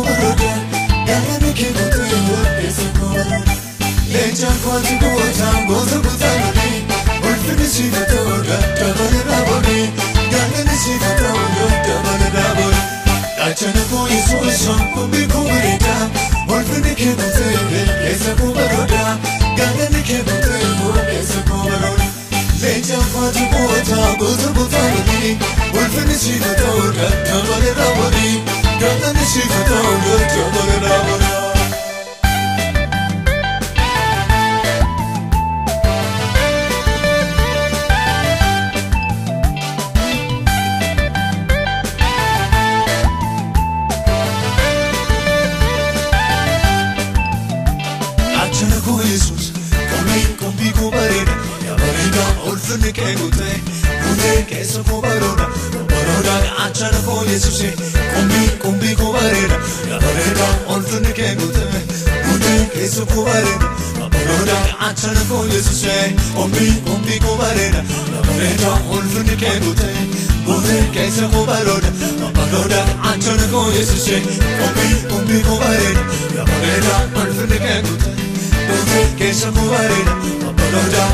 kubaroda Gana ke gote kesa kubaroda Lecha kwati kuota goza kutaloni Ulfini shifatoda tabale raboni Gana shifatoda tabale raboni Achana koi suishon kumbi kubarita Ulfini ke gote kesa kubaroda Gana ke gote kesa kubaroda Lecha kwati kuota goza kutaloni Ulfini shifatoda tabale raboni Gana shifatoda tabale raboni Jesus, combi kubarena, ya barena, olfune ke gute, gute ke so kubarona, kubarona, achana ko Jesus, combi kubarena, ya barena, olfune ke gute, gute ke so kubarena, kubarona, achana ko Jesus, combi kubarena, ya barena, olfune ke gute, gute ke so kubarona, kubarona, achana ko Jesus, combi kubarena, ya barena, olfune ke gute. Que se muera, apologia.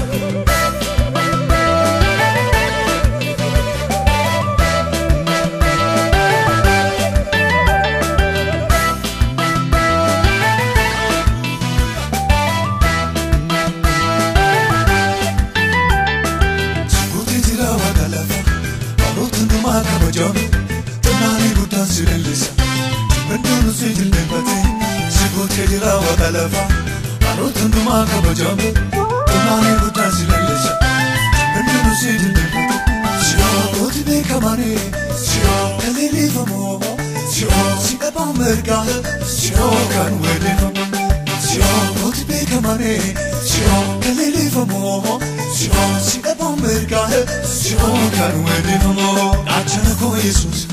Sibuti tira wakalafa, arotu numa kabajami, tamari buta sirelisa, mendunu sijil nebate, sibuti tira wakalafa. Arotu numa kabajami, tamari buta sirelisa, mendunu sijil nebate, sio oti be kamani, sio kalili famo, sio sika pamerga, sio kanwele famo, sio oti be kamani, sio kalili famo, sio sika pamerga, sio kanwele famo. Achana ko Jesus,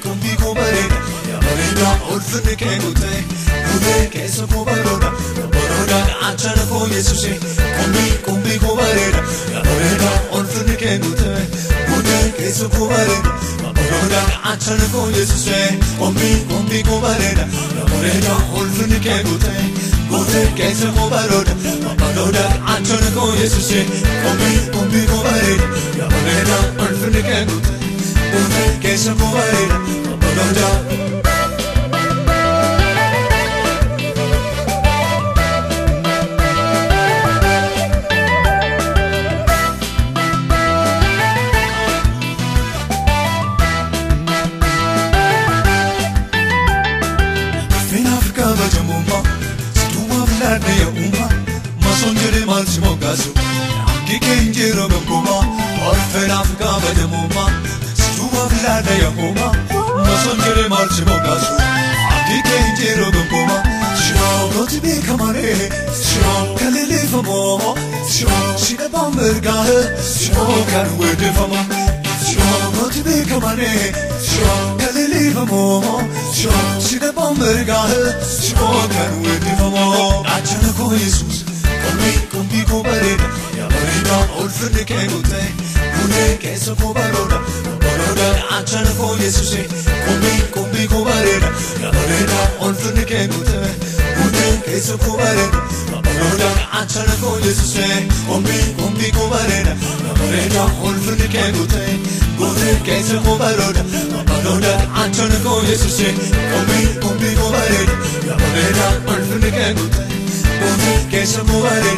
combi kubarena, ya barena, olfune ke gute, gute ke so kubarona. Achana ko Jesus, combi kubarena, ya barena, olfune ke gute, gute ke so kubarena. Achana ko Jesus, combi kubarena, ya barena, olfune ke gute, gute ke so kubarona. Achana ko Jesus, combi kubarena, ya barena, olfune ke gute, gute ke so kubarena. Ya uma, masongere malsimo gasu, kike injero goma, orfen Afrika bademuma, situma vilada ya uma, masongere malsimo gasu, kike injero goma, shio roti be kamare, shio kalele famo, shio shine bamberga, shio kanwede famo, shio roti be kamare, shio kalele famo, shio shine bamberga, shio kanwede famo. Achana ko Jesus, combi kubarena, ya barena, olfune ke gute, gute ke so kubarona. Achana ko Jesus, combi kubarena, ya barena, olfune ke gute, gute ke so kubarena. Achana ko Jesus, combi kubarena, ya barena, olfune ke gute, gute ke so kubarona. Achana ko Jesus, combi kubarena, ya barena, olfune ke gute. Que se muere,